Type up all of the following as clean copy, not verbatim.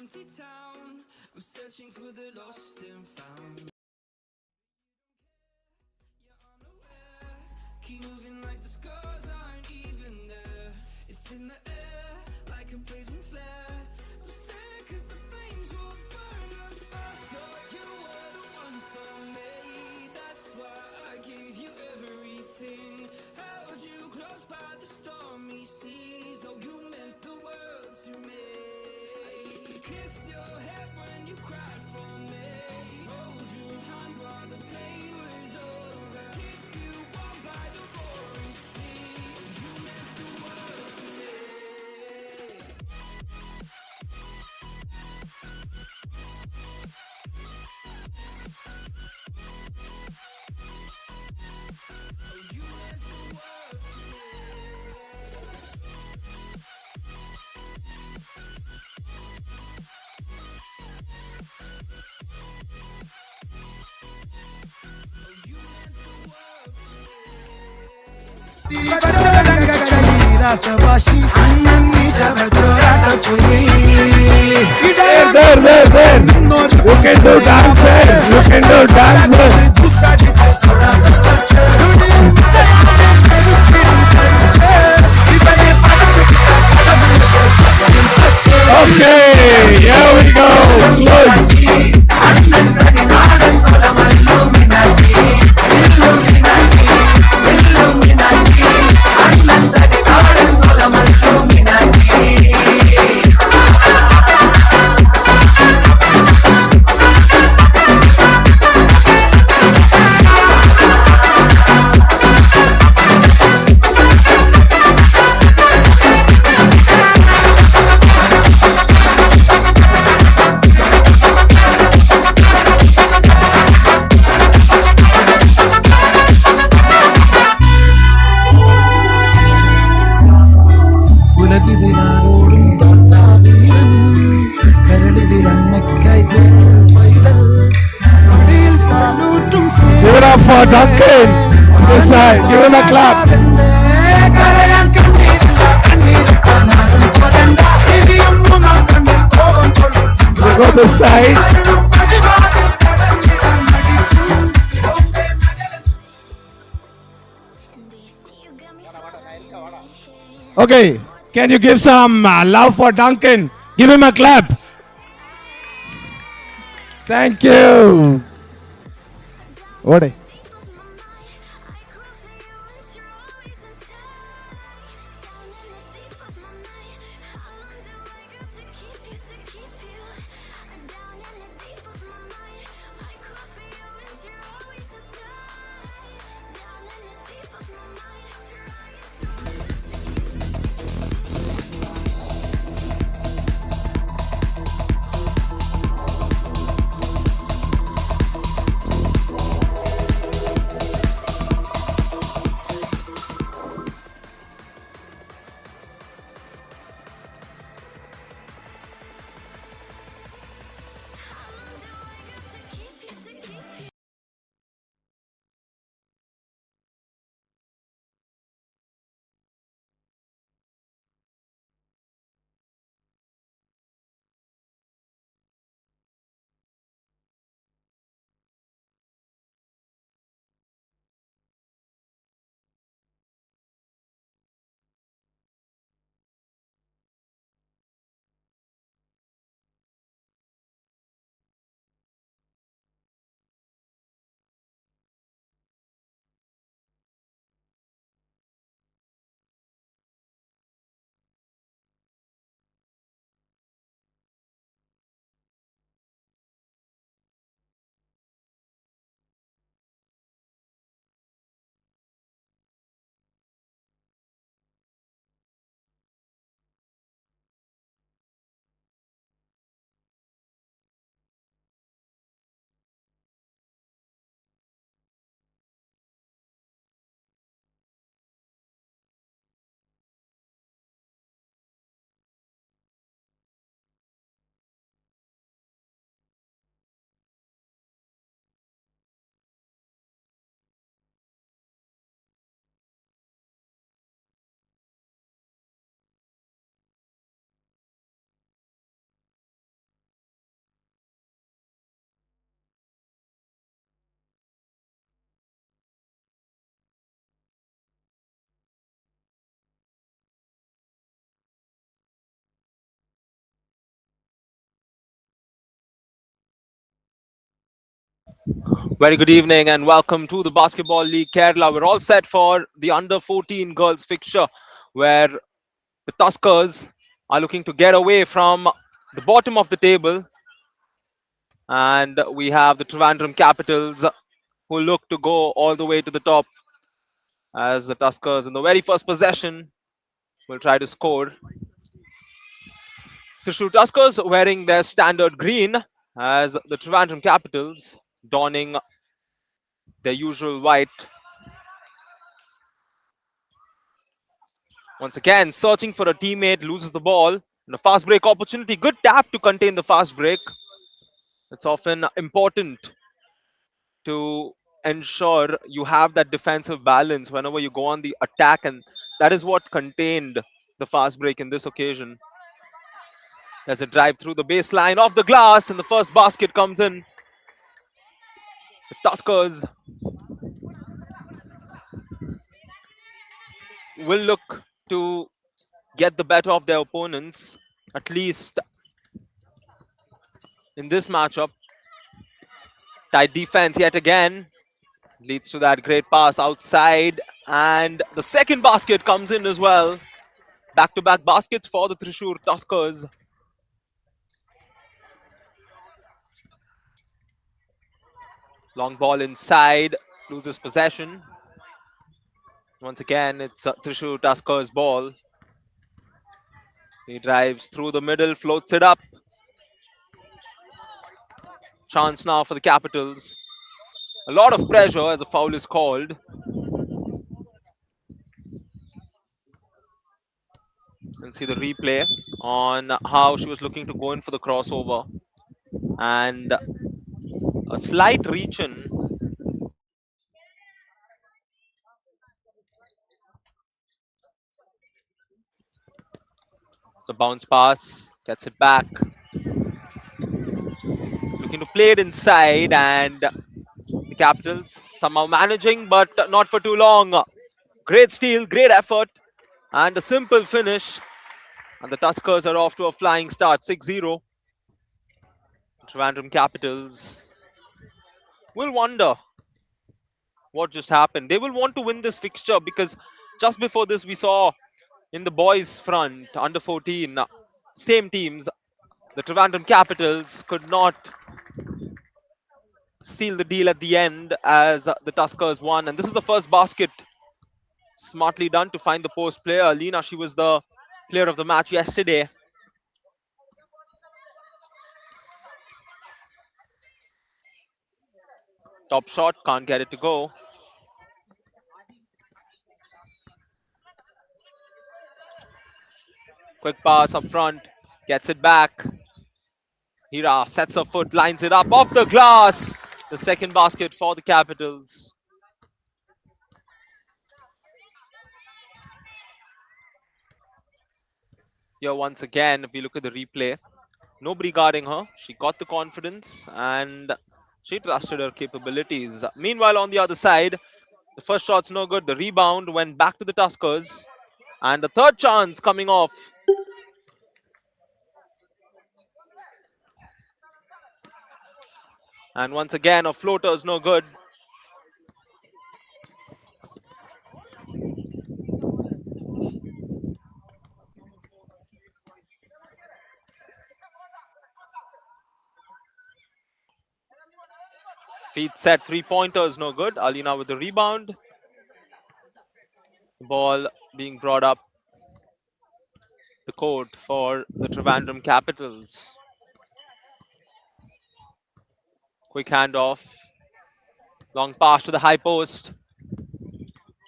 empty town. I'm searching for the lost and found. You're unaware. Keep moving like the scars aren't even there. It's in the air like a blazing flare. Don't stare 'cause the flames will burn us. I thought you were the one for me. That's why I gave you everything. Held you close by the stormy seas. Oh, you meant the world to me. Kiss your head when you cried for me. Hold your hand while the pain was over. Keep you warm by the roaring sea. You meant the world to me. Oh, you meant the world to me. रातवाशी अन्ननी सब चोराट पुनी There. You can do dance. You can do dance. जुसाटी चे soda सपच Okay, here we go. Give it up for Duncan on this side. Give him a clap. We go this side. Okay, can you give some love for Duncan? Give him a clap. Thank you. What? Very good evening and welcome to the Basketball League Kerala. We're all set for the under 14 girls fixture where the Tuskers are looking to get away from the bottom of the table, and we have the Trivandrum Capitals who look to go all the way to the top as the Tuskers in the very first possession will try to score. Thrissur Tuskers wearing their standard green as the Trivandrum Capitals donning their usual white. Once again, searching for a teammate, loses the ball. And a fast break opportunity. Good tap to contain the fast break. It's often important to ensure you have that defensive balance whenever you go on the attack, and that is what contained the fast break in this occasion. There's a drive through the baseline off the glass, and the first basket comes in. The Tuskers will look to get the better of their opponents, at least in this matchup. Tight defense yet again leads to that great pass outside, and the second basket comes in as well. Back-to-back baskets for the Thrissur Tuskers. Long ball inside, loses possession. Once again, it's Thrissur Tuskers' ball. He drives through the middle, floats it up. Chance now for the Capitals. A lot of pressure as a foul is called. And see the replay on how she was looking to go in for the crossover. And a slight reach in. It's a bounce pass, gets it back. Looking to play it inside, and the Capitals somehow managing, but not for too long. Great steal, great effort, and a simple finish. And the Tuskers are off to a flying start, 6-0. Trivandrum Capitals will wonder what just happened. They will want to win this fixture because just before this, we saw in the boys' front, under 14, same teams, the Trivandrum Capitals could not seal the deal at the end as the Tuskers won. And this is the first basket smartly done to find the post player. Lena, she was the player of the match yesterday. Top shot, can't get it to go. Quick pass up front, gets it back. Hira sets her foot, lines it up off the glass. The second basket for the Capitals. Here once again, if we look at the replay, nobody guarding her. She got the confidence and she trusted her capabilities. Meanwhile, on the other side, the first shot's no good. The rebound went back to the Tuskers. And the third chance coming off. And once again, a floater's no good. Feet set, three-pointers no good. Alina with the rebound. Ball being brought up the court for the Trivandrum Capitals. Quick handoff. Long pass to the high post.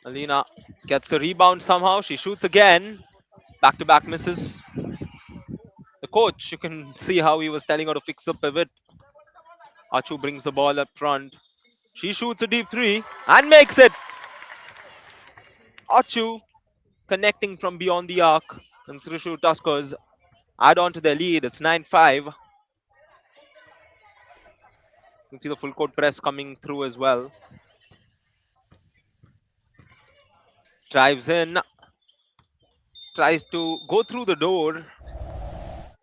Alina gets the rebound somehow. She shoots again. Back-to-back misses. The coach, you can see how he was telling her to fix the pivot. Achu brings the ball up front. She shoots a deep three and makes it. Achu connecting from beyond the arc. And Thrissur Tuskers add on to their lead. It's 9-5. You can see the full court press coming through as well. Drives in. Tries to go through the door.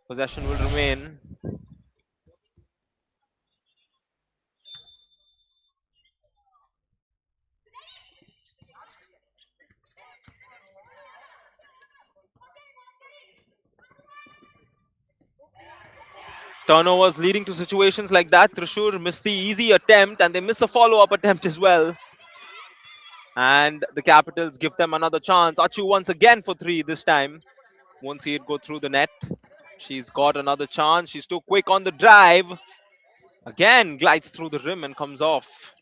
Possession will remain. Turnovers leading to situations like that. Thrissur missed the easy attempt and they miss a follow-up attempt as well. And the Capitals give them another chance. Achu once again for three this time. Won't see it go through the net. She's got another chance. She's too quick on the drive. Again, glides through the rim and comes off.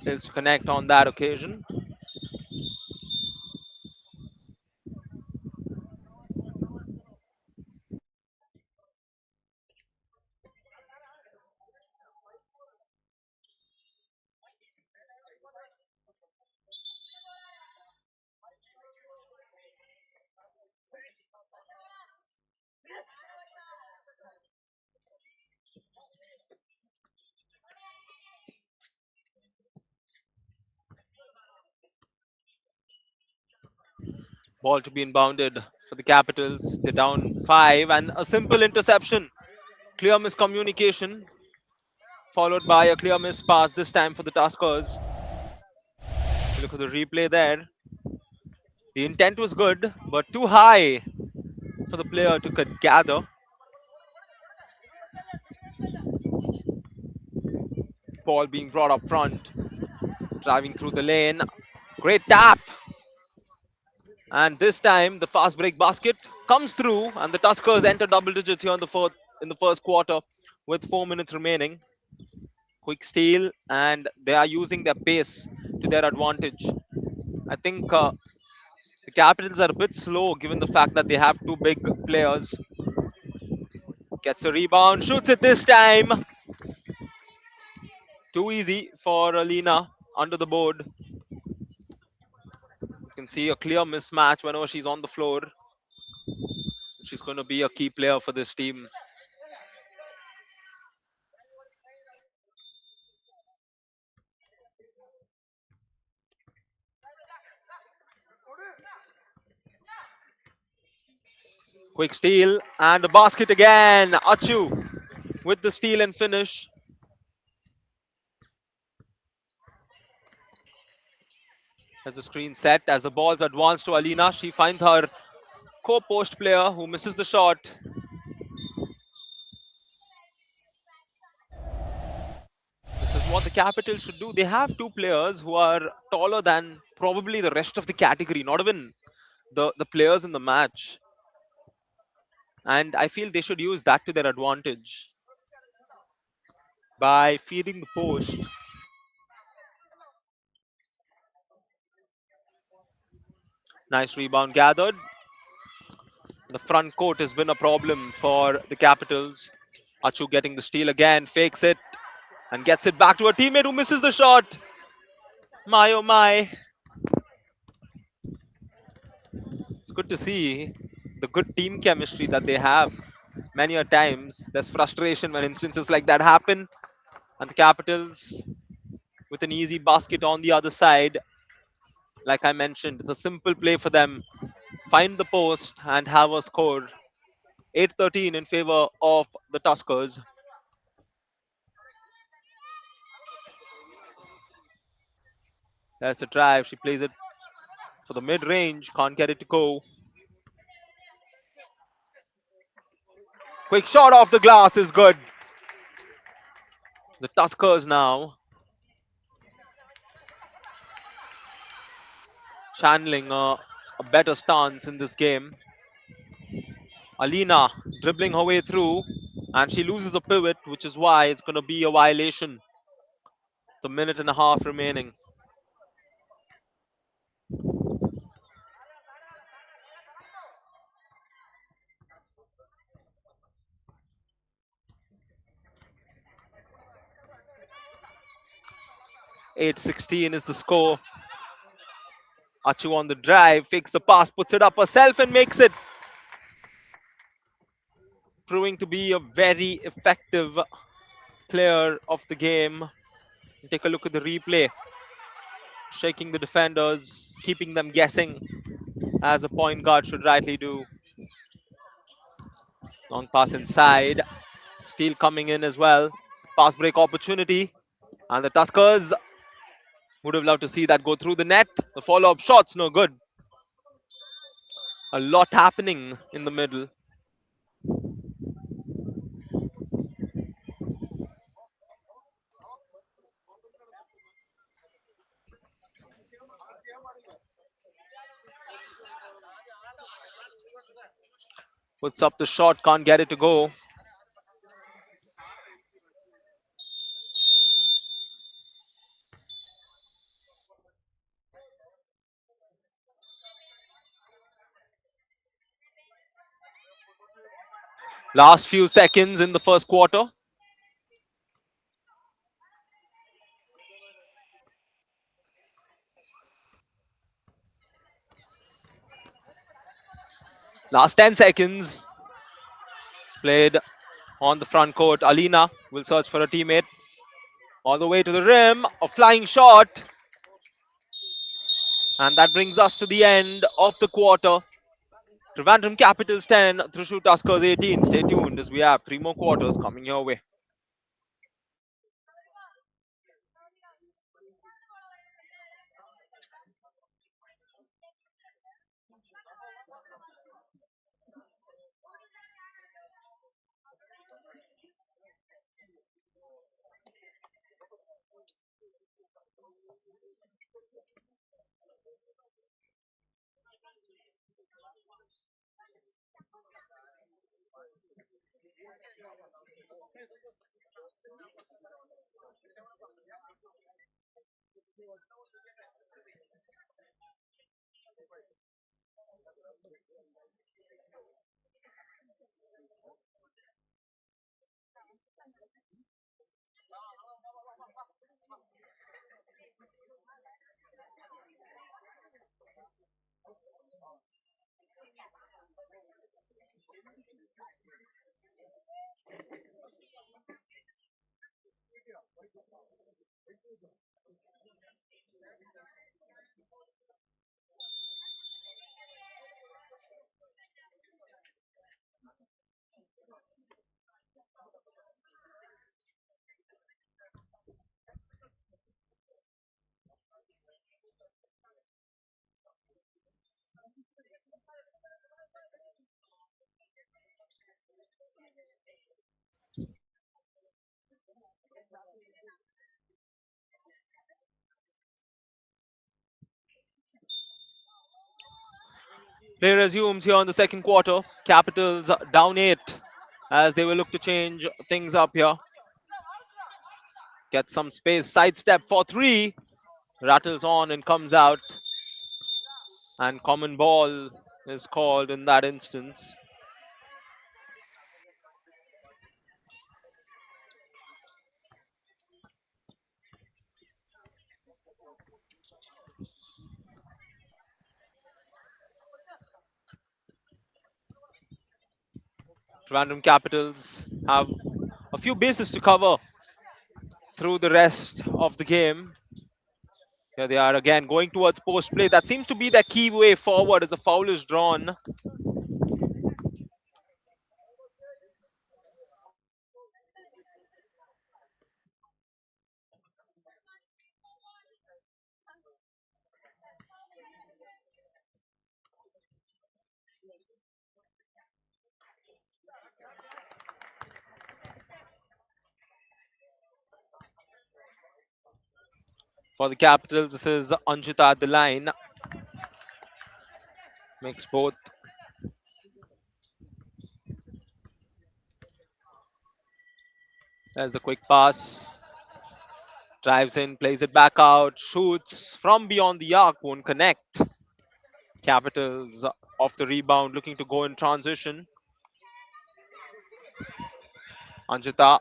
Fails to connect on that occasion. Ball to be inbounded for the Capitals. They're down 5 and a simple interception. Clear miscommunication followed by a clear miss pass this time for the Tuskers. Look at the replay there. The intent was good, but too high for the player to gather. Ball being brought up front, driving through the lane. Great tap. And this time the fast break basket comes through, and the Tuskers enter double digits here in the first quarter with 4 minutes remaining. Quick steal, and they are using their pace to their advantage. I think the Capitals are a bit slow given the fact that they have two big players. Gets the rebound, shoots it this time. Too easy for Alina under the board. You can see a clear mismatch whenever she's on the floor. She's going to be a key player for this team. Quick steal and the basket again. Achu with the steal and finish. As the screen set, as the ball's advanced to Alina, she finds her co-post player who misses the shot. This is what the Capitals should do. They have two players who are taller than probably the rest of the category, not even the players in the match. And I feel they should use that to their advantage by feeding the post. Nice rebound gathered. The front court has been a problem for the Capitals. Achu getting the steal again, fakes it, and gets it back to a teammate who misses the shot. My oh my. It's good to see the good team chemistry that they have. Many a times there's frustration when instances like that happen, and the Capitals with an easy basket on the other side. Like I mentioned, it's a simple play for them. Find the post and have a score. 8-13 in favor of the Tuskers. There's the drive. She plays it for the mid-range. Can't get it to go. Quick shot off the glass is good. The Tuskers now channeling a better stance in this game. Alina dribbling her way through. And she loses a pivot, which is why it's going to be a violation. The minute and a half remaining. Eight 16 is the score. Achu on the drive, fakes the pass, puts it up herself and makes it. Proving to be a very effective player of the game. Take a look at the replay. Shaking the defenders, keeping them guessing, as a point guard should rightly do. Long pass inside. Steal coming in as well. Pass break opportunity. And the Tuskers would have loved to see that go through the net. The follow-up shots, no good. A lot happening in the middle. Puts up the shot, can't get it to go. Last few seconds in the first quarter. Last 10 seconds. It's played on the front court. Alina will search for a teammate. All the way to the rim. A flying shot. And that brings us to the end of the quarter. Trivandrum Capitals 10, Thrissur Tuskers 18. Stay tuned as we have 3 more quarters coming your way. Play resumes here in the second quarter. Capitals down 8 as they will look to change things up here. Get some space. Sidestep for 3. Rattles on and comes out. And common ball is called in that instance. Random Capitals have a few bases to cover through the rest of the game. Here they are again going towards post play. That seems to be their key way forward as a foul is drawn. For the Capitals, this is Anjita at the line. Makes both. There's the quick pass. Drives in, plays it back out, shoots from beyond the arc, won't connect. Capitals off the rebound, looking to go in transition. Anjita,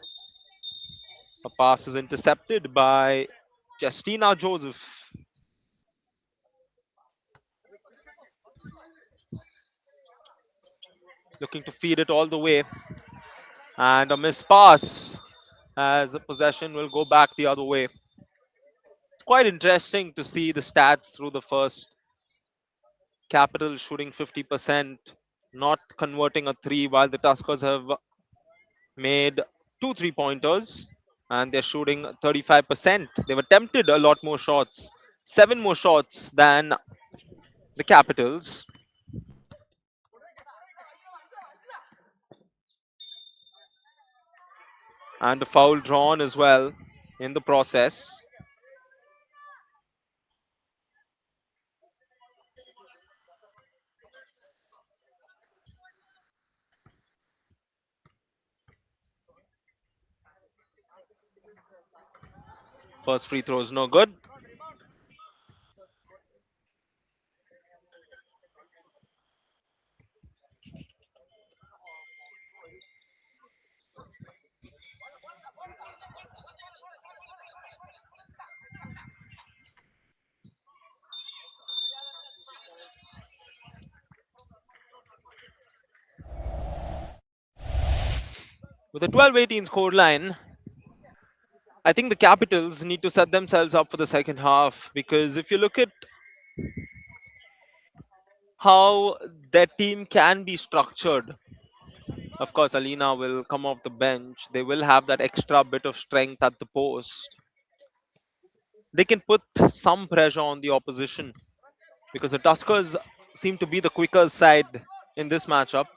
a pass is intercepted by Justina Joseph. Looking to feed it all the way. And a missed pass as the possession will go back the other way. It's quite interesting to see the stats through the first. Capital shooting 50%, not converting a three, while the Tuskers have made two three-pointers and they're shooting 35%. They've attempted a lot more shots, seven more shots than the Capitals. And a foul drawn as well in the process. First free throw is no good. With a 12-18 scoreline, I think the Capitals need to set themselves up for the second half, because if you look at how their team can be structured, of course, Alina will come off the bench. They will have that extra bit of strength at the post. They can put some pressure on the opposition because the Tuskers seem to be the quicker side in this matchup.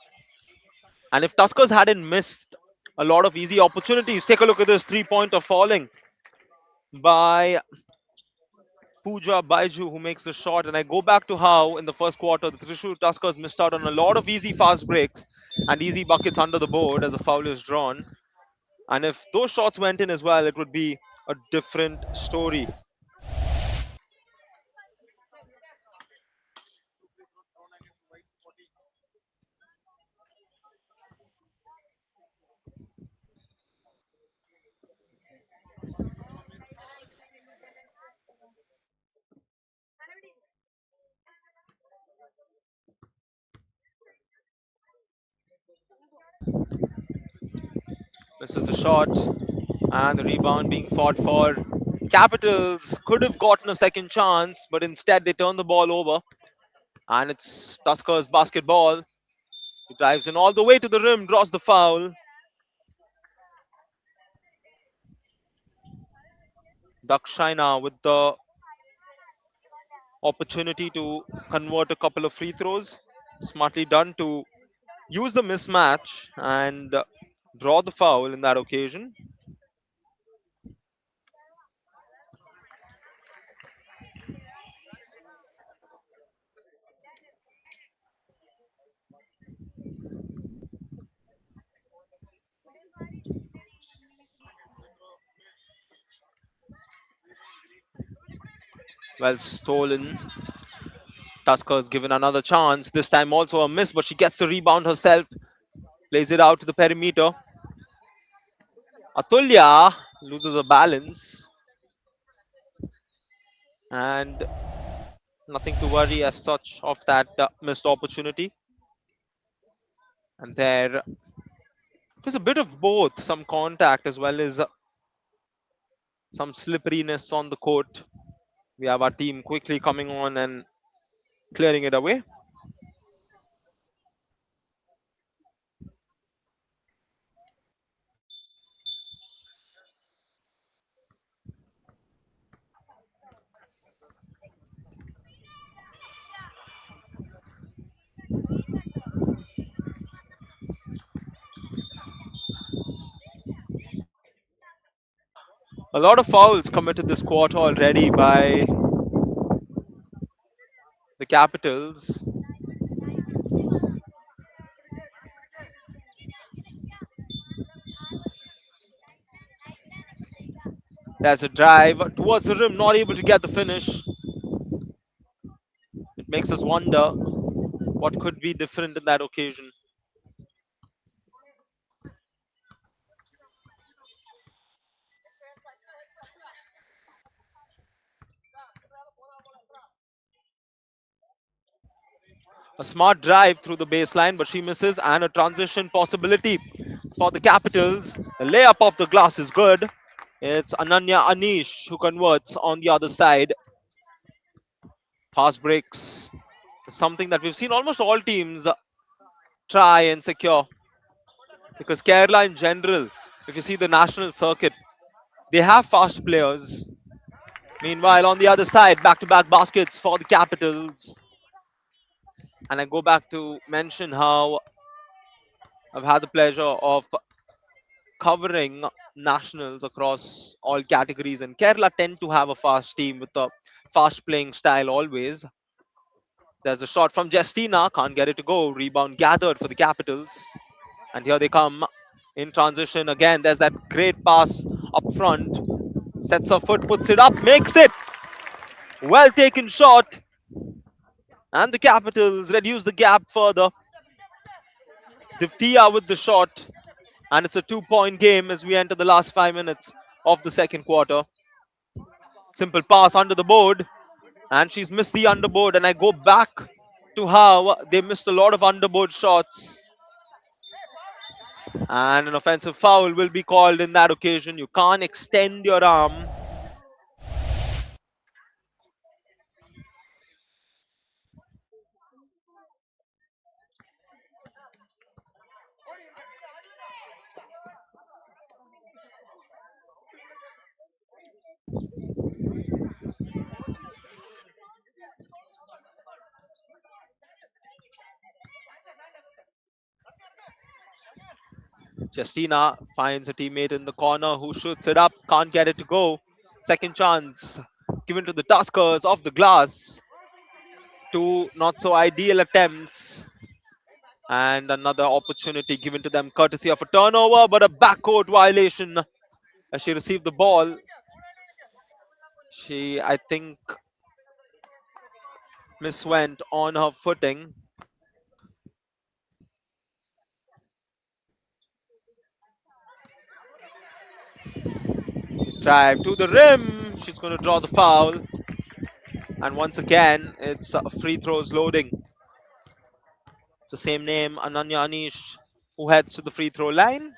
And if Tuskers hadn't missed a lot of easy opportunities, take a look at this three-pointer falling by Pooja Baiju, who makes the shot. And I go back to how in the first quarter the Thrissur Tuskers missed out on a lot of easy fast breaks and easy buckets under the board as a foul is drawn. And if those shots went in as well, it would be a different story. Misses the shot, and the rebound being fought for. Capitals could have gotten a second chance, but instead they turn the ball over. And it's Tuskers basketball. He drives in all the way to the rim, draws the foul. Dakshina with the opportunity to convert a couple of free throws. Smartly done to use the mismatch and draw the foul in that occasion. Well stolen. Tuskers given another chance. This time also a miss, but she gets the rebound herself. Plays it out to the perimeter. Atulya loses her balance. And nothing to worry as such of that missed opportunity. And there was a bit of both, some contact as well as some slipperiness on the court. We have our team quickly coming on and clearing it away. A lot of fouls committed this quarter already by the Capitals. There's a drive towards the rim, not able to get the finish. It makes us wonder what could be different in that occasion. A smart drive through the baseline, but she misses, and a transition possibility for the Capitals. The layup off the glass is good. It's Ananya Anish who converts on the other side. Fast breaks is something that we've seen almost all teams try and secure, because Kerala in general, if you see the national circuit, they have fast players. Meanwhile, on the other side, back-to-back baskets for the Capitals. And I go back to mention how I've had the pleasure of covering nationals across all categories, and Kerala tend to have a fast team with a fast playing style always. There's a shot from Justina, can't get it to go. Rebound gathered for the Capitals, and here they come in transition again. There's that great pass up front, sets her foot, puts it up, makes it. Well taken shot, and the Capitals reduce the gap further. Divtia with the shot, and it's a 2-point game as we enter the last 5 minutes of the second quarter. Simple pass under the board, and she's missed the underboard. And I go back to how they missed a lot of underboard shots, and an offensive foul will be called in that occasion. You can't extend your arm. Justina finds a teammate in the corner who shoots it up, can't get it to go. Second chance given to the Tuskers off the glass. Two not so ideal attempts, and another opportunity given to them courtesy of a turnover, but a backcourt violation as she received the ball. She, I think, miswent on her footing. Drive to the rim. She's going to draw the foul. And once again, it's free throws loading. It's the same name, Ananya Anish, who heads to the free throw line.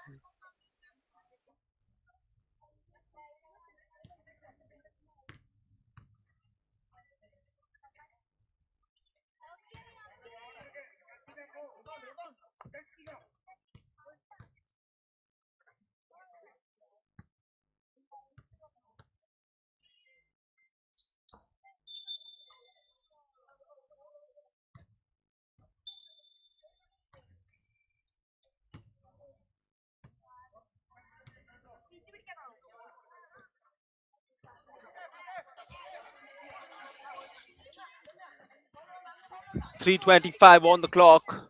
.325 on the clock.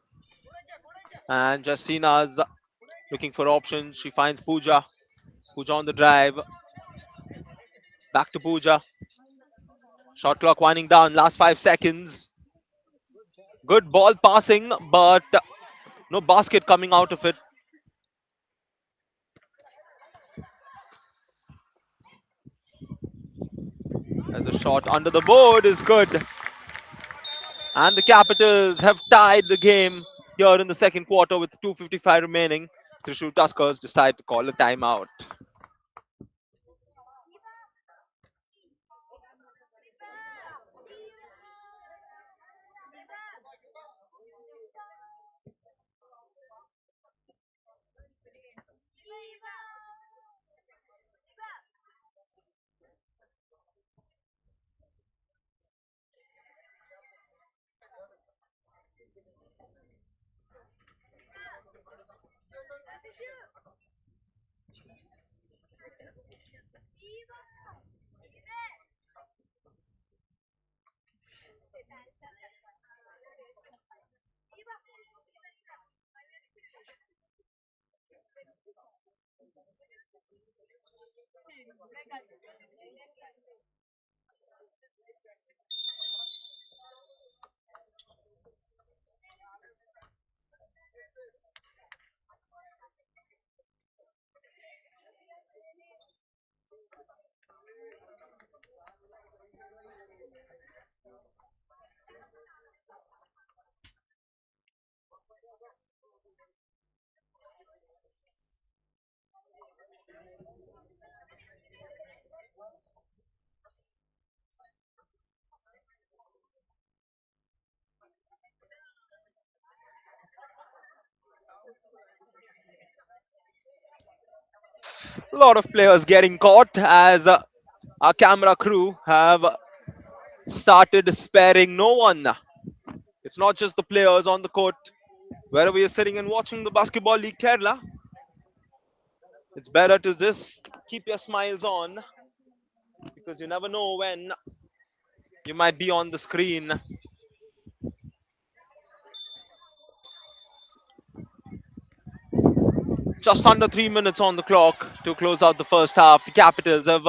And Justina's looking for options. She finds Pooja. Pooja on the drive. Back to Pooja. Shot clock winding down. Last 5 seconds. Good ball passing, but no basket coming out of it. As a shot under the board is good. And the Capitals have tied the game here in the second quarter with 2:55 remaining. Thrissur Tuskers decide to call a timeout. A lot of players getting caught as our camera crew have started sparing no one. It's not just the players on the court. Wherever you're sitting and watching the Basketball League Kerala, it's better to just keep your smiles on because you never know when you might be on the screen. Just under 3 minutes on the clock to close out the first half. The Capitals have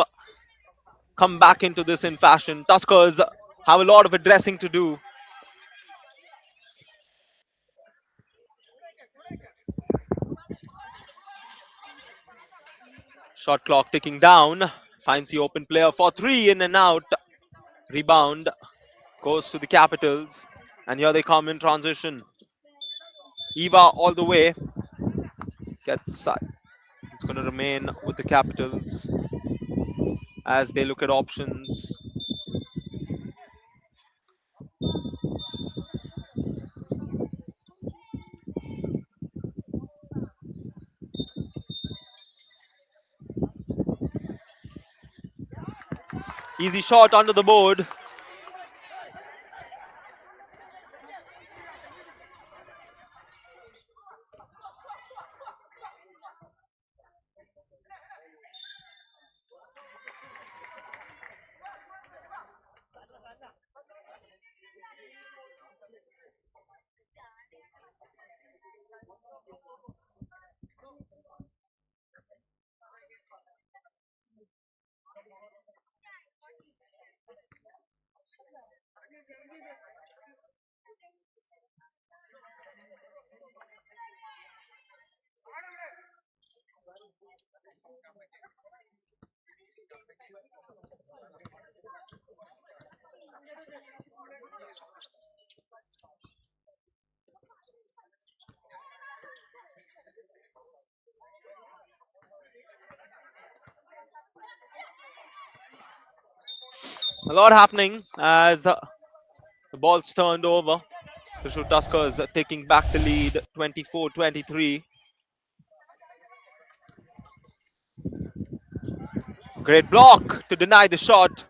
come back into this in fashion. Tuskers have a lot of addressing to do. Shot clock ticking down. Finds the open player for three, in and out. Rebound goes to the Capitals. And here they come in transition. Eva all the way. Gets it's going to remain with the Capitals as they look at options. Easy shot under the board. A lot happening as the ball's turned over. Thrissur Tuskers taking back the lead 24-23. Great block to deny the shot.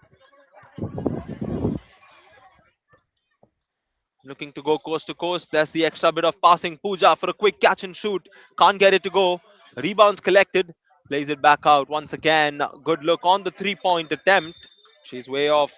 Looking to go coast to coast. There's the extra bit of passing. Pooja for a quick catch and shoot. Can't get it to go. Rebounds collected. Plays it back out once again. Good look on the three-point attempt. She's way off.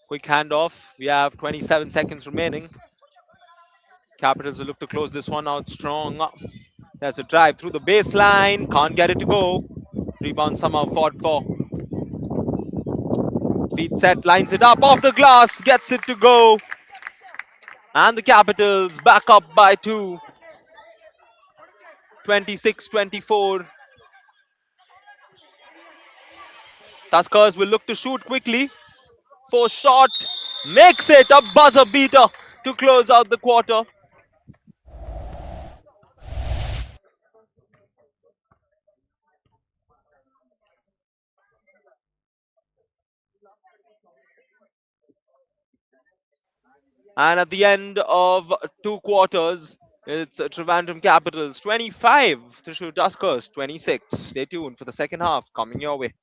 Quick handoff. We have 27 seconds remaining. Capitals will look to close this one out strong. There's a drive through the baseline. Can't get it to go. Rebound somehow fought for. Feet set, lines it up off the glass. Gets it to go. And the Capitals back up by two. 26-24. Tuskers will look to shoot quickly. Force shot. Makes it a buzzer beater to close out the quarter. And at the end of two quarters, It's Trivandrum Capitals 25, Thrissur Tuskers 26. Stay tuned for the second half coming your way.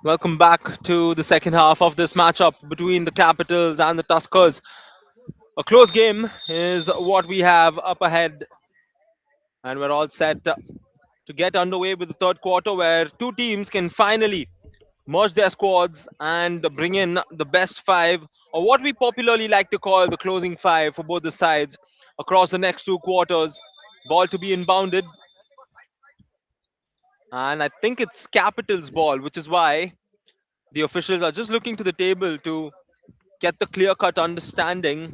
Welcome back to the second half of this matchup between the Capitals and the Tuskers. A close game is what we have up ahead, and we're all set to get underway with the third quarter where two teams can finally merge their squads and bring in the best five, or what we popularly like to call the closing five for both the sides across the next two quarters. Ball to be inbounded, and I think it's Capitals ball, which is why the officials are just looking to the table to get the clear cut understanding.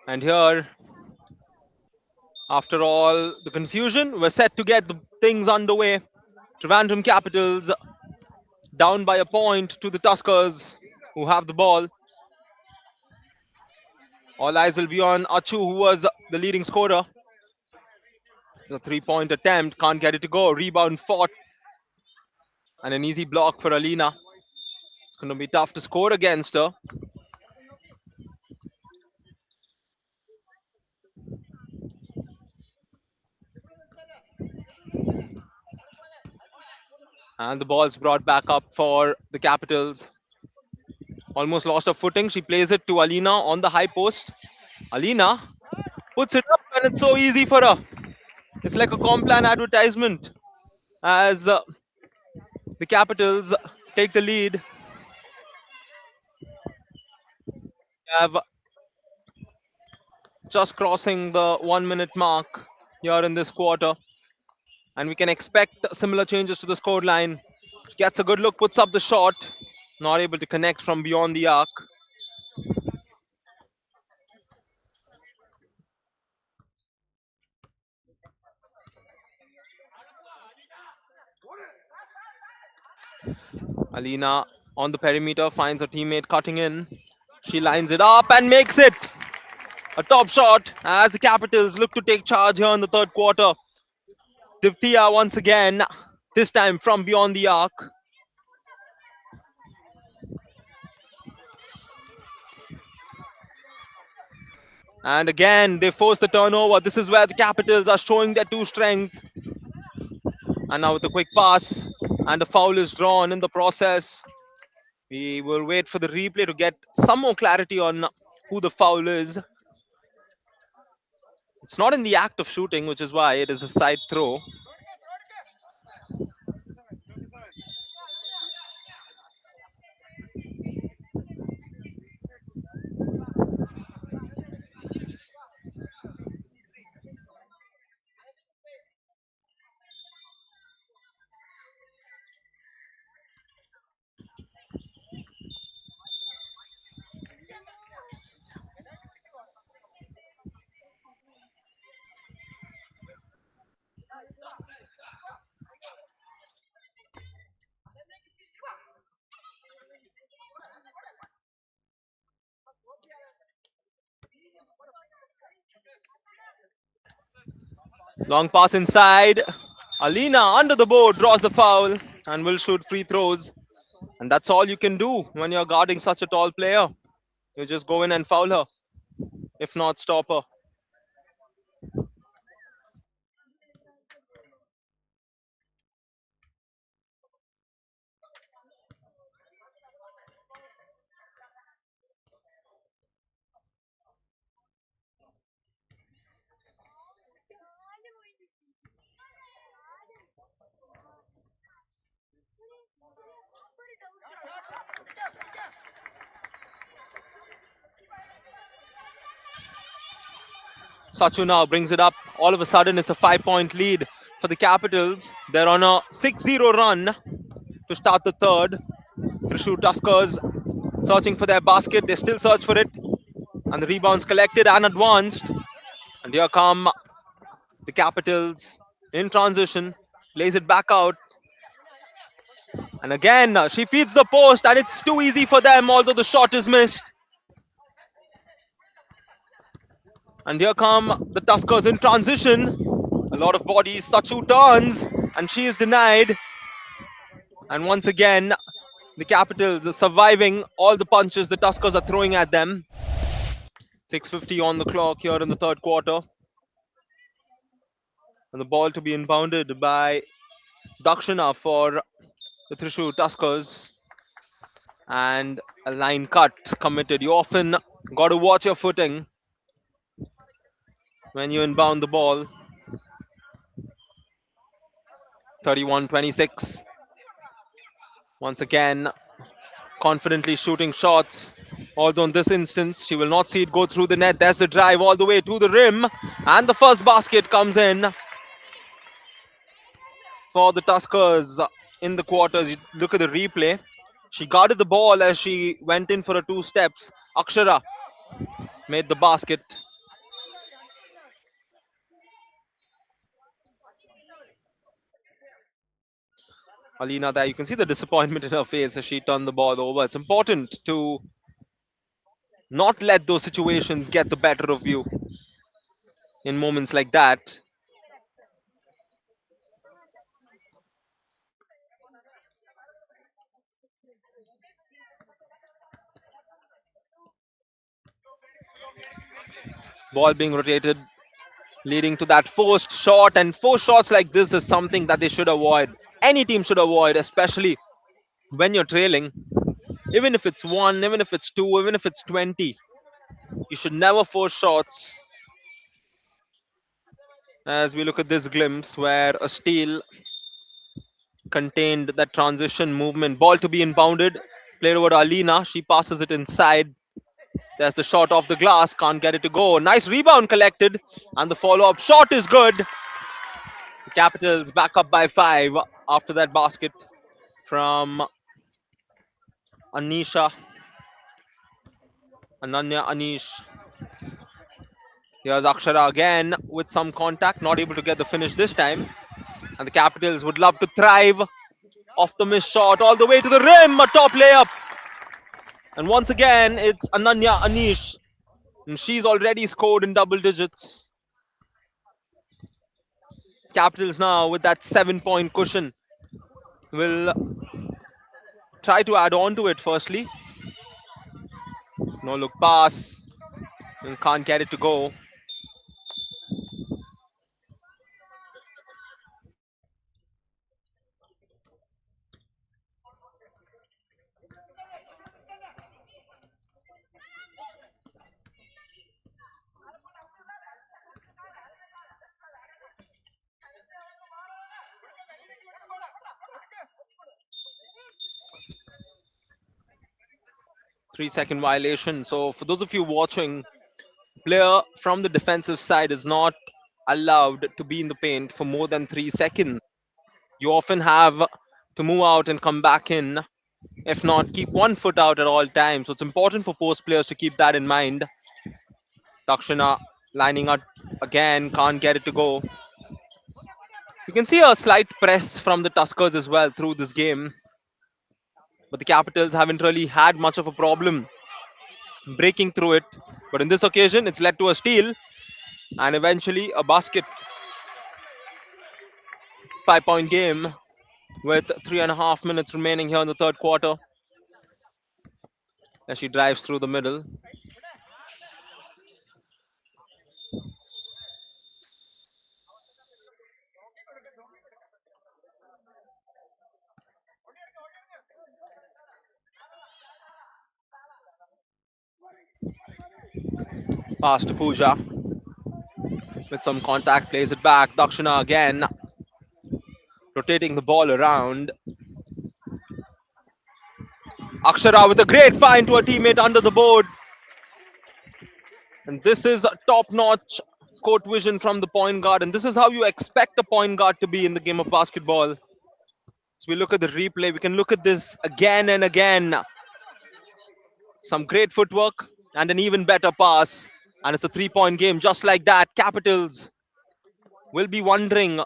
And here, after all the confusion, we're set to get the things underway. Trivandrum Capitals down by a point to the Tuskers, who have the ball. All eyes will be on Achu, who was the leading scorer. The 3-point attempt, can't get it to go. Rebound fought, and an easy block for Alina. It's going to be tough to score against her. And the ball's brought back up for the Capitals. Almost lost her footing. She plays it to Alina on the high post. Alina puts it up, and it's so easy for her. It's like a Complan advertisement as the Capitals take the lead. We have just crossing the 1 minute mark here in this quarter, and we can expect similar changes to the scoreline. Gets a good look, puts up the shot, not able to connect from beyond the arc. Alina on the perimeter finds her teammate cutting in. She lines it up and makes it. A top shot as the Capitals look to take charge here in the third quarter. Divya once again, this time from beyond the arc. And again, they force the turnover. This is where the Capitals are showing their true strength. And now with a quick pass, and a foul is drawn in the process. We will wait for the replay to get some more clarity on who the foul is. It's not in the act of shooting, which is why it is a side throw. Long pass inside. Alina under the board draws the foul and will shoot free throws. And that's all you can do when you're guarding such a tall player. You just go in and foul her. If not, stop her. Sachu now brings it up. All of a sudden, it's a 5-point lead for the Capitals. They're on a 6-0 run to start the third. Thrissur Tuskers searching for their basket. They still search for it. And the rebounds collected and advanced. And here come the Capitals in transition. Plays it back out. And again, she feeds the post and it's too easy for them, although the shot is missed. And here come the Tuskers in transition. A lot of bodies. Sachu turns and she is denied. And once again, the Capitals are surviving all the punches the Tuskers are throwing at them. 6:50 on the clock here in the third quarter. And the ball to be inbounded by Dakshina for the Thrissur Tuskers. And a line cut committed. You often got to watch your footing when you inbound the ball. 31-26. Once again, confidently shooting shots. Although in this instance, she will not see it go through the net. There's the drive all the way to the rim. And the first basket comes in for the Tuskers in the quarters. You look at the replay. She guarded the ball as she went in for a 2 steps. Akshara made the basket. Alina there, you can see the disappointment in her face as she turned the ball over. It's important to not let those situations get the better of you in moments like that. Ball being rotated, leading to that forced shot. And forced shots like this is something that they should avoid. Any team should avoid, especially when you're trailing. Even if it's 1, even if it's 2, even if it's 20, you should never force shots. As we look at this glimpse where a steal contained that transition movement. Ball to be inbounded. Played over to Alina. She passes it inside. There's the shot off the glass. Can't get it to go. Nice rebound collected. And the follow-up shot is good. The Capitals back up by 5 after that basket from Ananya Anish. Here's Akshara again with some contact. Not able to get the finish this time. And the Capitals would love to thrive off the missed shot all the way to the rim. A top layup. And once again, it's Ananya Anish And she's already scored in double digits. Capitals now with that 7 point cushion will try to add on to it firstly. No look pass and can't get it to go. Three-second violation. So for those of you watching, player from the defensive side is not allowed to be in the paint for more than 3 seconds. You often have to move out and come back in. If not, keep one foot out at all times. So it's important for post players to keep that in mind. Dakshina lining up again, can't get it to go. You can see a slight press from the Tuskers as well through this game, but the Capitals haven't really had much of a problem breaking through it. But in this occasion, it's led to a steal and eventually a basket. 5 point game with 3.5 minutes remaining here in the third quarter as she drives through the middle. Pass to Pooja with some contact, plays it back. Dakshina again rotating the ball around. Akshara with a great find to a teammate under the board. And this is top notch court vision from the point guard. And this is how you expect a point guard to be in the game of basketball. As we look at the replay, we can look at this again and again. Some great footwork and an even better pass. And it's a 3 point game just like that. Capitals will be wondering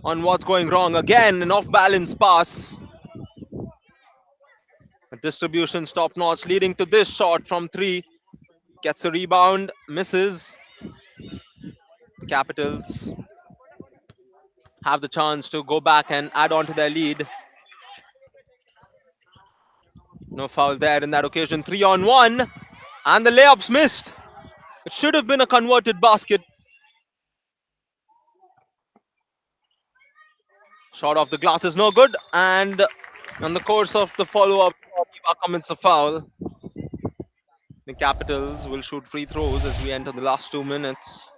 on what's going wrong. Again, an off balance pass. Distribution top notch, leading to this shot from three. Gets the rebound, misses. Capitals have the chance to go back and add on to their lead. No foul there in that occasion. 3-on-1. And the layup's missed. It should have been a converted basket. Shot off the glass is no good. And on the course of the follow-up, commits a foul. The Capitals will shoot free throws as we enter the last 2 minutes.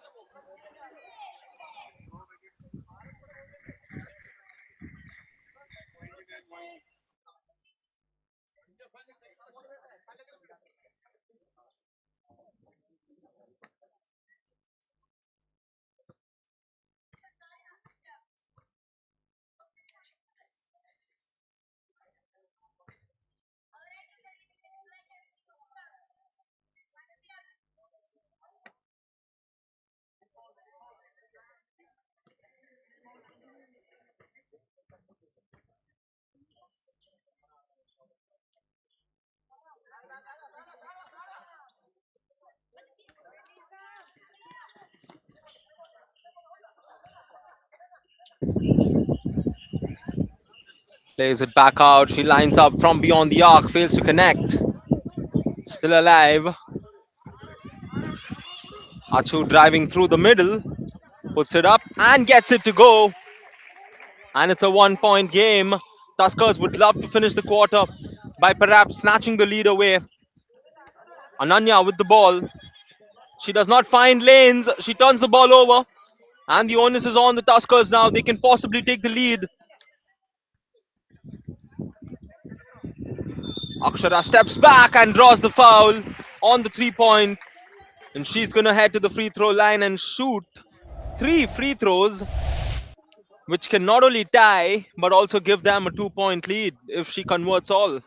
Plays it back out. She lines up from beyond the arc, fails to connect. Still alive. Achu driving through the middle, puts it up and gets it to go. And it's a 1 point game. Tuskers would love to finish the quarter by perhaps snatching the lead away. Ananya with the ball. She does not find lanes. She turns the ball over. And the onus is on the Tuskers now. They can possibly take the lead. Akshara steps back and draws the foul on the 3 point. And she's going to head to the free throw line and shoot 3 free throws, which can not only tie but also give them a 2 point lead if she converts all.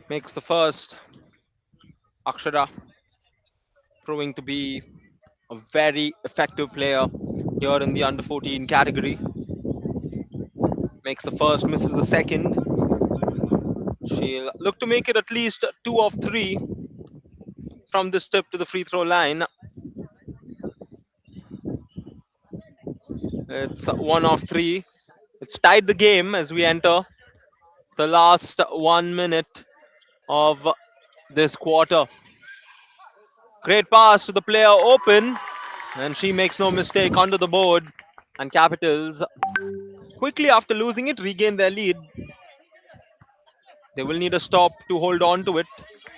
makes the first. Akshara proving to be a very effective player here in the under 14 category. Makes the first, misses the second. She'll look to make it at least 2 of 3 from this tip to the free throw line. It's 1 of 3. It's tied the game as we enter the last 1 minute of this quarter. Great pass to the player open, and she makes no mistake under the board. And Capitals, quickly after losing it, regain their lead. They will need a stop to hold on to it,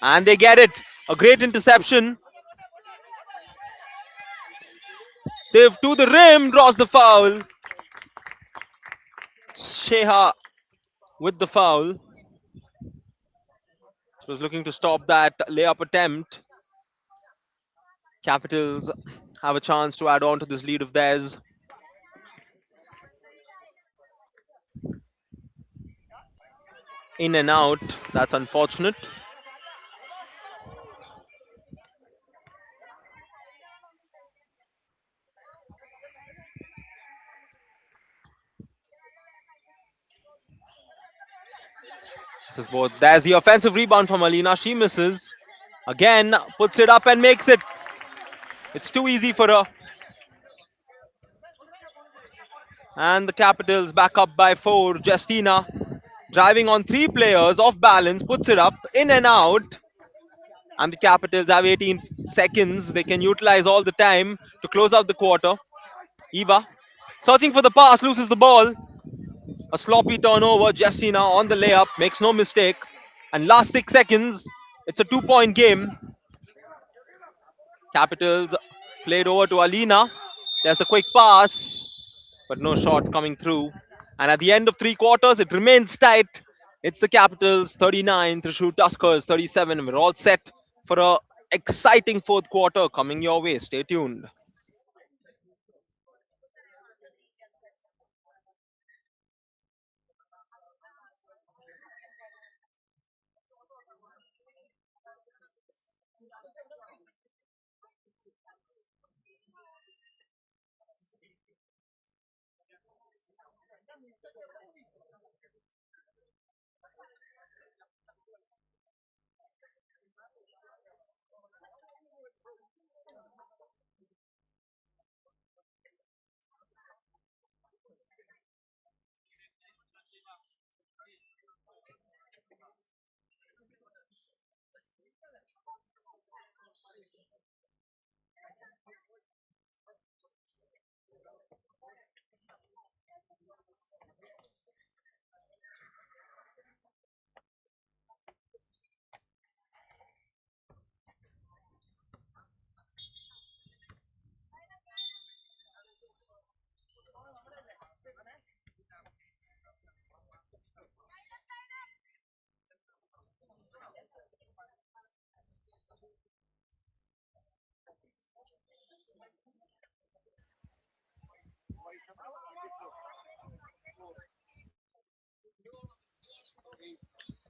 and they get it. A great interception. They've to the rim, draws the foul. Sheha with the foul. She was looking to stop that layup attempt. Capitals have a chance to add on to this lead of theirs. In and out. That's unfortunate. This is both. There's the offensive rebound from Alina. She misses. Again, puts it up and makes it. It's too easy for her. And the Capitals back up by 4. Justina driving on 3 players, off balance, puts it up, in and out. And the Capitals have 18 seconds. They can utilize all the time to close out the quarter. Eva searching for the pass, loses the ball. A sloppy turnover. Justina on the layup, makes no mistake. And last 6 seconds, it's a 2-point game. Capitals played over to Alina. There's the quick pass, but no shot coming through. And at the end of 3 quarters, it remains tight. It's the Capitals 39, Thrissur Tuskers 37. We're all set for a exciting 4th quarter coming your way. Stay tuned.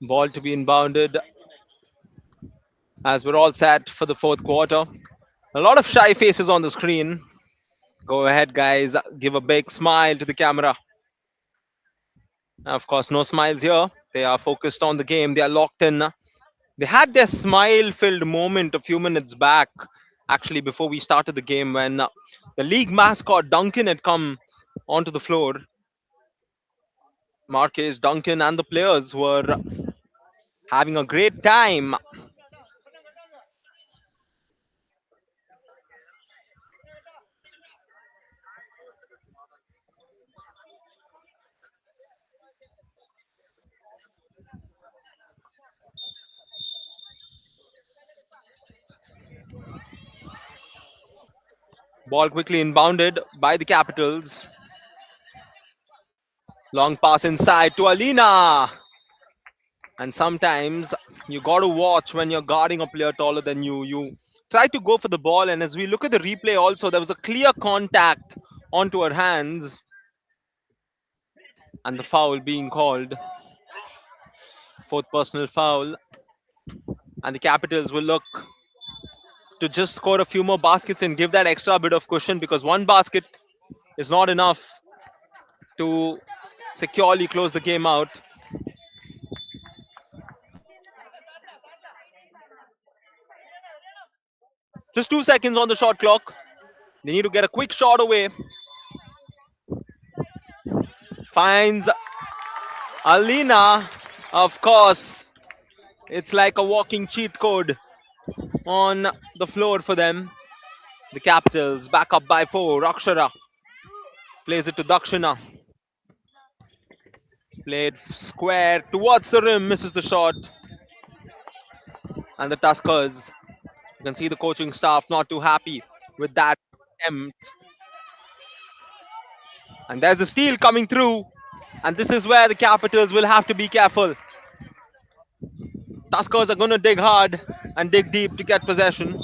Ball to be inbounded as we're all set for the 4th quarter. A lot of shy faces on the screen. Go ahead, guys. Give a big smile to the camera. Of course, no smiles here. They are focused on the game. They are locked in. They had their smile filled moment a few minutes back, actually, before we started the game, when the league mascot Duncan had come onto the floor. Marquez, Duncan, and the players were having a great time. Ball quickly inbounded by the Capitals. Long pass inside to Alina. And sometimes you got to watch when you're guarding a player taller than you. You try to go for the ball, and as we look at the replay, also there was a clear contact onto her hands, and the foul being called. 4th personal foul. And the Capitals will look to just score a few more baskets and give that extra bit of cushion, because one basket is not enough to securely close the game out. Just 2 seconds on the shot clock. They need to get a quick shot away. Finds Alina. Of course, it's like a walking cheat code on the floor for them. The Capitals back up by 4. Rakshara plays it to Dakshina. It's played square towards the rim, misses the shot. And the Tuskers, you can see the coaching staff not too happy with that attempt. And there's the steal coming through. And this is where the Capitals will have to be careful. Tuskers are going to dig hard and dig deep to get possession.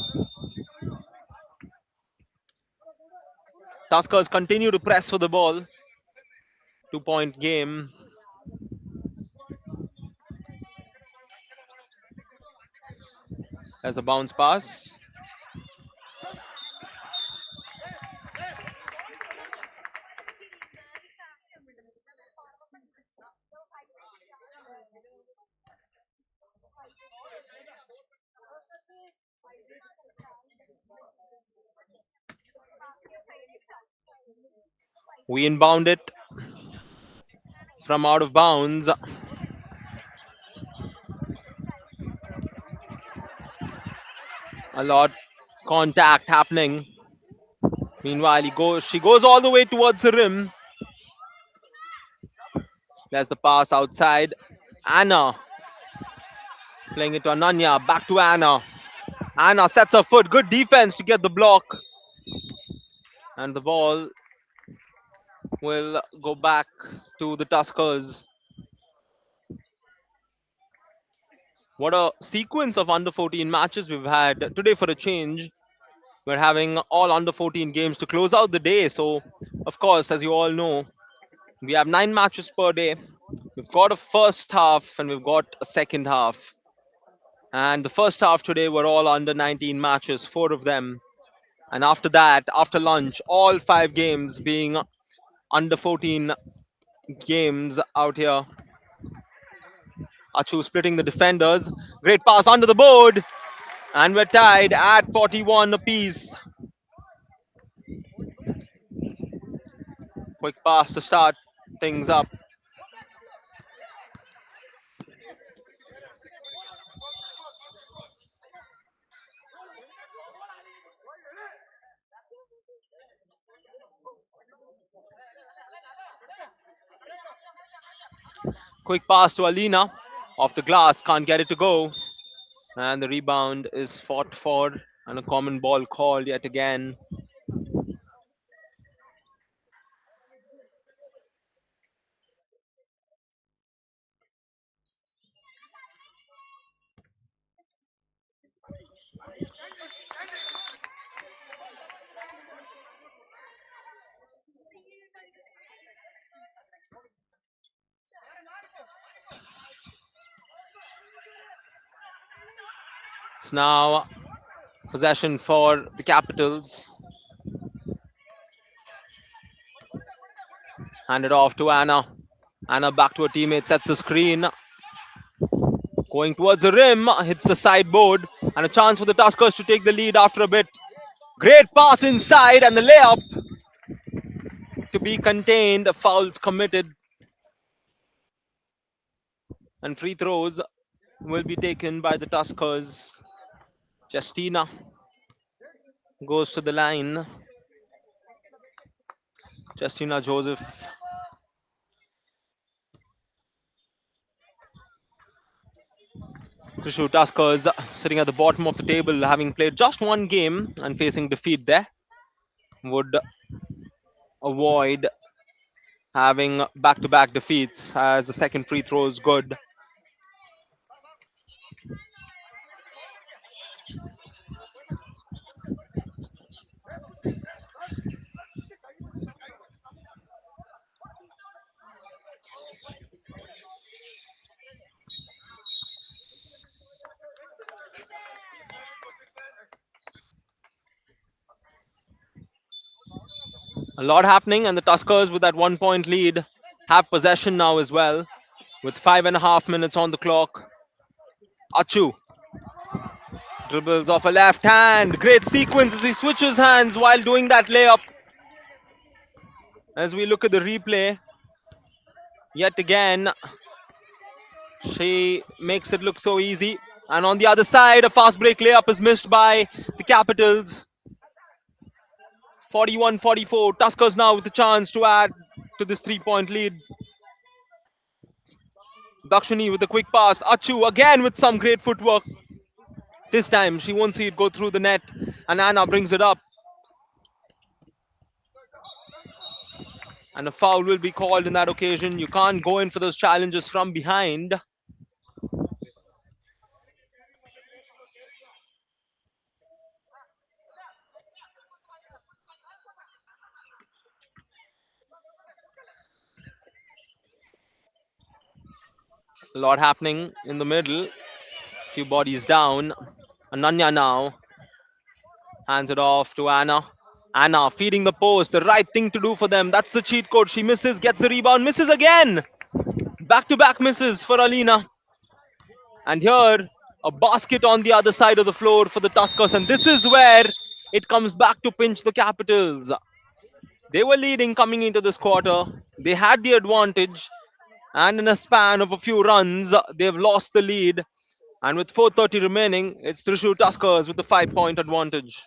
Tuskers continue to press for the ball. 2-point game. There's a bounce pass. We inbound it from out of bounds. A lot of contact happening. Meanwhile, she goes all the way towards the rim. There's the pass outside. Anna playing it to Ananya. Back to Anna. Anna sets her foot. Good defense to get the block. And the ball will go back to the Tuskers. What a sequence of under 14 matches we've had today. For a change, we're having all under 14 games to close out the day. So, of course, as you all know, we have 9 matches per day. We've got a first half and we've got a second half. And the first half today were all under 19 matches, 4 of them. And after that, after lunch, all 5 games being under 14 games out here. Achu splitting the defenders. Great pass under the board. And we're tied at 41 apiece. Quick pass to start things up. Quick pass to Alina. Off the glass, can't get it to go. And the rebound is fought for, and a common ball called yet again. It's now possession for the Capitals. Hand it off to Anna. Anna back to her teammate, sets the screen. Going towards the rim, hits the sideboard. And a chance for the Tuskers to take the lead after a bit. Great pass inside and the layup to be contained. Fouls committed. And free throws will be taken by the Tuskers. Justina goes to the line. Justina Joseph. Thrissur Tuskers sitting at the bottom of the table, having played just one game and facing defeat there, would avoid having back-to-back defeats, as the second free throw is good. A lot happening, and the Tuskers, with that 1 point lead, have possession now as well, with 5.5 minutes on the clock. Achu dribbles off a left hand. Great sequence as he switches hands while doing that layup. As we look at the replay, yet again, she makes it look so easy. And on the other side, a fast break layup is missed by the Capitals. 41-44. Tuskers now with a chance to add to this 3 point lead. Dakshini with a quick pass. Achu again with some great footwork. This time she won't see it go through the net, and Anna brings it up. And a foul will be called in that occasion. You can't go in for those challenges from behind. A lot happening in the middle. Few bodies down. Ananya now hands it off to Anna. Anna feeding the post, the right thing to do for them. That's the cheat code. She misses, gets the rebound, misses again. Back-to-back misses for Alina. And here, a basket on the other side of the floor for the Tuskers. And this is where it comes back to pinch the Capitals. They were leading coming into this quarter. They had the advantage. And in a span of a few runs, they've lost the lead. And with 4:30 remaining, it's Thrissur Tuskers with the 5 point advantage.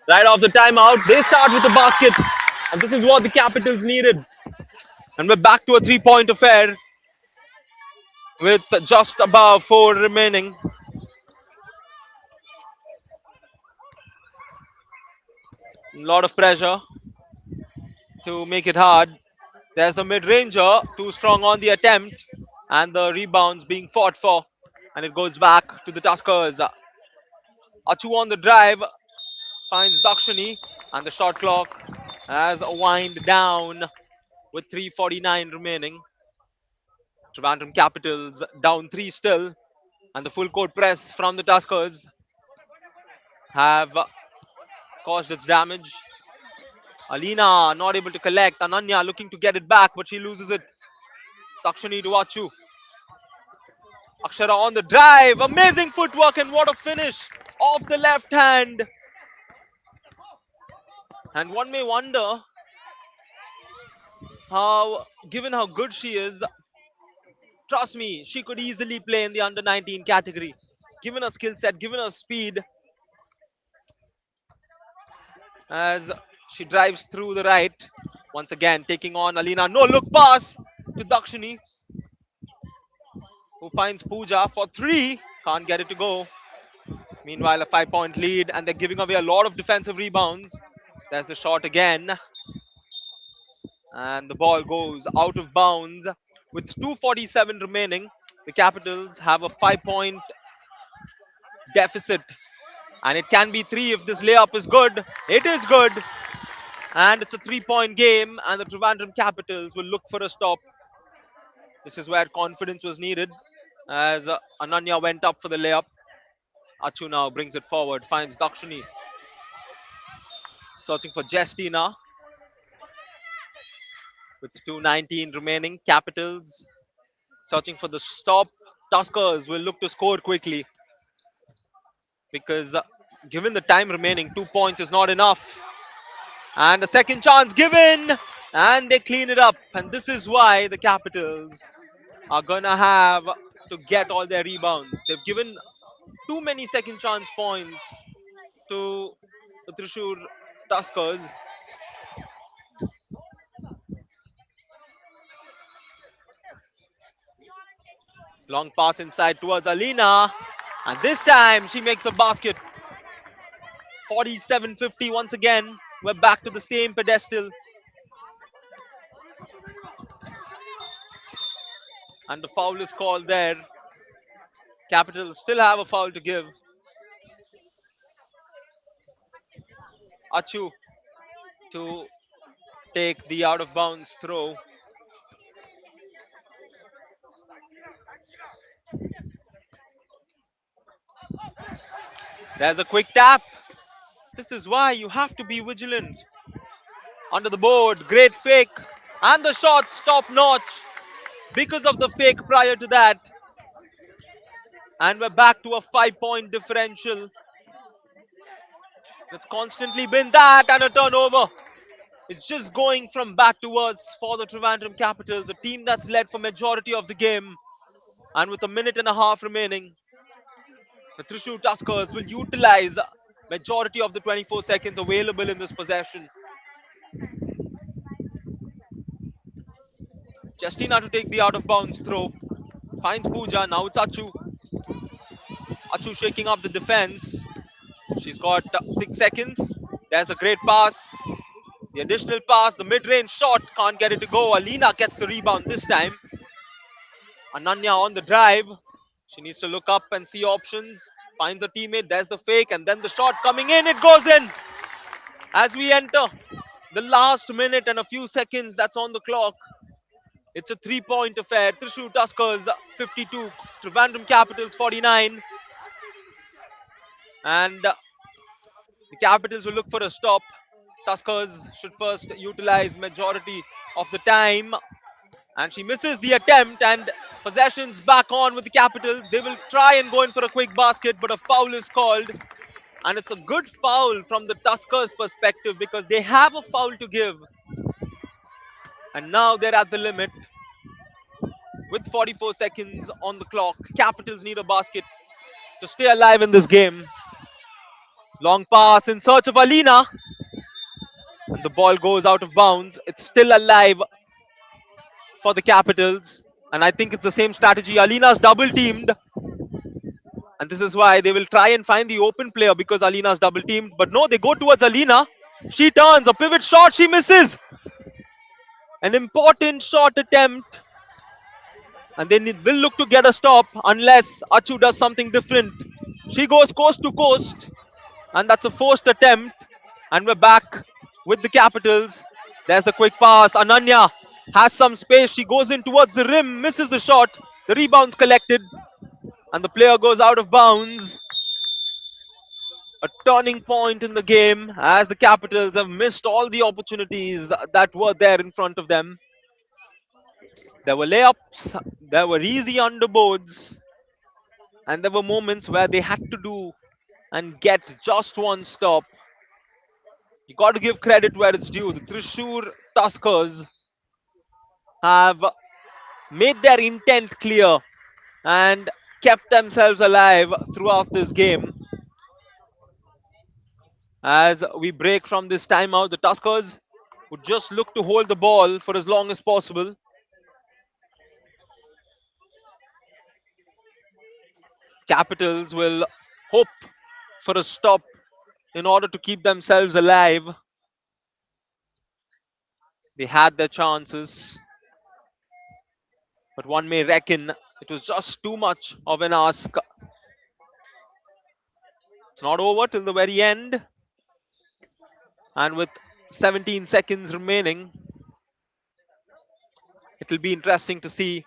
Right off the timeout, they start with the basket. And this is what the Capitals needed. And we're back to a 3 point affair with just above 4 remaining. A lot of pressure to make it hard. There's the mid-ranger, too strong on the attempt. And the rebounds being fought for. And it goes back to the Tuskers. Achu on the drive finds Dakshini. And the shot clock has a wind down with 3:49 remaining. Trivandrum Capitals down 3 still. And the full court press from the Tuskers have caused its damage. Alina not able to collect. Ananya looking to get it back, but she loses it. Dakshini to Achu. Akshara on the drive. Amazing footwork, and what a finish off the left hand. And one may wonder how, given how good she is, trust me, she could easily play in the under 19 category. Given her skill set, given her speed, as she drives through the right. Once again, taking on Alina. No look pass to Dakshini, who finds Pooja for 3. Can't get it to go. Meanwhile, a 5 point lead, and they're giving away a lot of defensive rebounds. There's the shot again. and the ball goes out of bounds with 2:47 remaining. The Capitals have a 5-point deficit, and it can be three if this layup is good. It is good, and it's a 3-point game, and the Trivandrum Capitals will look for a stop. This is where confidence was needed as Ananya went up for the layup. Achu now brings it forward, finds Dakshini, searching for Jestina with 2:19 remaining. Capitals searching for the stop. Tuskers will look to score quickly because given the time remaining, 2 points is not enough. And a second chance given, and they clean it up. And this is why the Capitals are gonna have to get all their rebounds. They've given too many second chance points to the Thrissur Tuskers. Long pass inside towards Alina, and this time she makes a basket. 47-50 once again. We're back to the same pedestal. And the foul is called there. Capitals still have a foul to give. Achu to take the out of bounds throw. There's a quick tap. This is why you have to be vigilant. Under the board, great fake. And the shot's top notch because of the fake prior to that. And we're back to a 5-point differential. It's constantly been that, and a turnover. It's just going from bad to worse for the Trivandrum Capitals, a team that's led for majority of the game. And with a minute and a half remaining, the Thrissur Tuskers will utilize majority of the 24 seconds available in this possession. Justina to take the out of bounds throw. Finds Pooja. Now it's Achu. Achu shaking up the defense. She's got 6 seconds. There's a great pass. The additional pass, the mid-range shot, can't get it to go. Alina gets the rebound this time. Ananya on the drive. She needs to look up and see options. Finds a teammate. There's the fake, and then the shot coming in. It goes in. As we enter the last minute and a few seconds that's on the clock, it's a 3-point affair. Thrissur Tuskers 52, Trivandrum Capitals 49. And the Capitals will look for a stop. Tuskers should first utilize majority of the time. And she misses the attempt, and possession's back on with the Capitals. They will try and go in for a quick basket, but a foul is called. And it's a good foul from the Tuskers' perspective because they have a foul to give. And now they're at the limit with 44 seconds on the clock. Capitals need a basket to stay alive in this game. Long pass in search of Alina. And the ball goes out of bounds. It's still alive for the Capitals. And I think it's the same strategy. Alina's double teamed. And this is why they will try and find the open player because Alina's double teamed. But no, they go towards Alina. She turns. A pivot shot. She misses. An important shot attempt. And they will look to get a stop unless Achu does something different. She goes coast to coast. And that's a forced attempt. And we're back with the Capitals. There's the quick pass. Ananya has some space. She goes in towards the rim. Misses the shot. The rebound's collected. And the player goes out of bounds. A turning point in the game as the Capitals have missed all the opportunities that were there in front of them. There were layups, there were easy underboards, and there were moments where they had to do and get just one stop. You got to give credit where it's due. The Thrissur Tuskers have made their intent clear and kept themselves alive throughout this game. As we break from this timeout, the Tuskers would just look to hold the ball for as long as possible. Capitals will hope for a stop in order to keep themselves alive. They had their chances, but one may reckon it was just too much of an ask. It's not over till the very end, and with 17 seconds remaining, it'll be interesting to see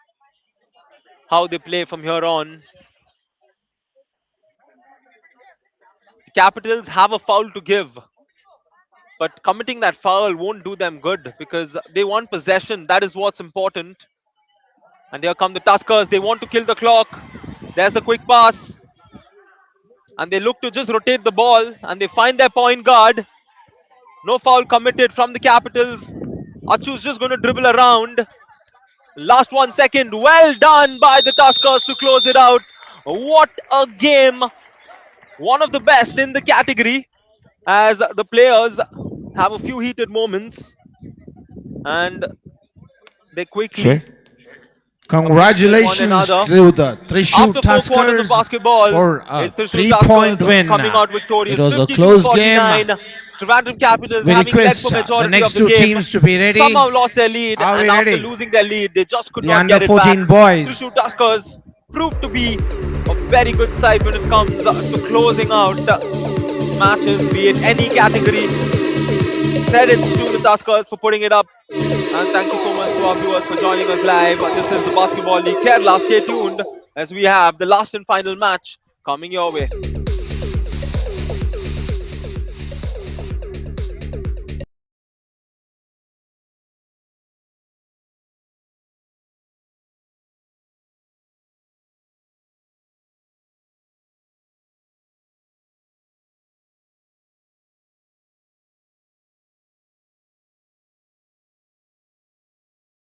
how they play from here on. The Capitals have a foul to give, but committing that foul won't do them good because they want possession. That is what's important. And here come the Tuskers. They want to kill the clock. There's the quick pass. And they look to just rotate the ball and they find their point guard. No foul committed from the Capitals. Achu's just going to dribble around. Last 1 second. Well done by the Tuskers to close it out. What a game. One of the best in the category, as the players have a few heated moments and they quickly Sure. Congratulations another. to the Thrissur After 4 quarters of Tuskers basketball, for a it's Thrissur 3-point Tuskers win. coming out victorious. It was a 52 close 49. game. Trivandrum Capitals We having led request for the majority next of the two game teams to be ready. somehow lost their lead, Are we and after ready? losing their lead, they just could The not under get it 14 back. boys. Thrissur Tuskers proved to be a very good side when it comes to closing out matches, be it any category. Credits to the Tuskers for putting it up. And thank you so much to our viewers for joining us live. This is the Basketball League Kerala. Stay tuned as we have the last and final match coming your way.